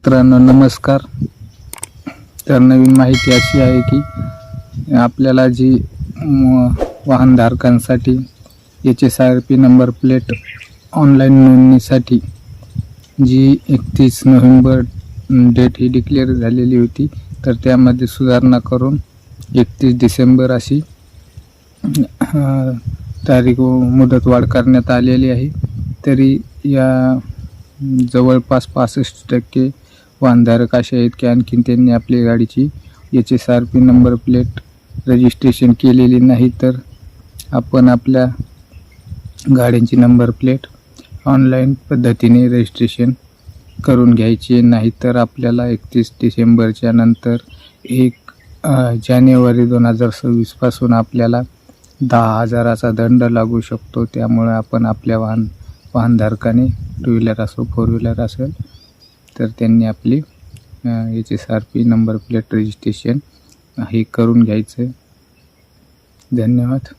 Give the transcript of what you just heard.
मित्रांनो नमस्कार. तर नवीन माहिती अशी आहे की आपल्याला जी वाहनधारकांसाठी HSRP नंबर प्लेट ऑनलाईन नोंदणीसाठी जी 31 नोव्हेंबर डेट ही डिक्लेअर झालेली होती, तर त्यामध्ये सुधारणा करून 31 डिसेंबर अशी तारीख व मुदतवाढ करण्यात आलेली आहे. तरी या जवळपास 65% वाहनधारक असे आहेत की आणखीन त्यांनी आपली गाडीची HSRP नंबर प्लेट रजिस्ट्रेशन केलेली नाही. तर आपण आपल्या गाड्यांची नंबर प्लेट ऑनलाईन पद्धतीने रजिस्ट्रेशन करून घ्यायची, नाही तर आपल्याला 31 डिसेंबरच्या नंतर 1 जानेवारी 2026 पासून आपल्याला 10,000चा दंड लागू शकतो. त्यामुळे आपण आपल्या वाहनधारकाने टू व्हीलर असो फोर व्हीलर असेल तर त्यांनी आपली HSRP नंबर प्लेट रजिस्ट्रेशन हे करून घ्यायचं. धन्यवाद.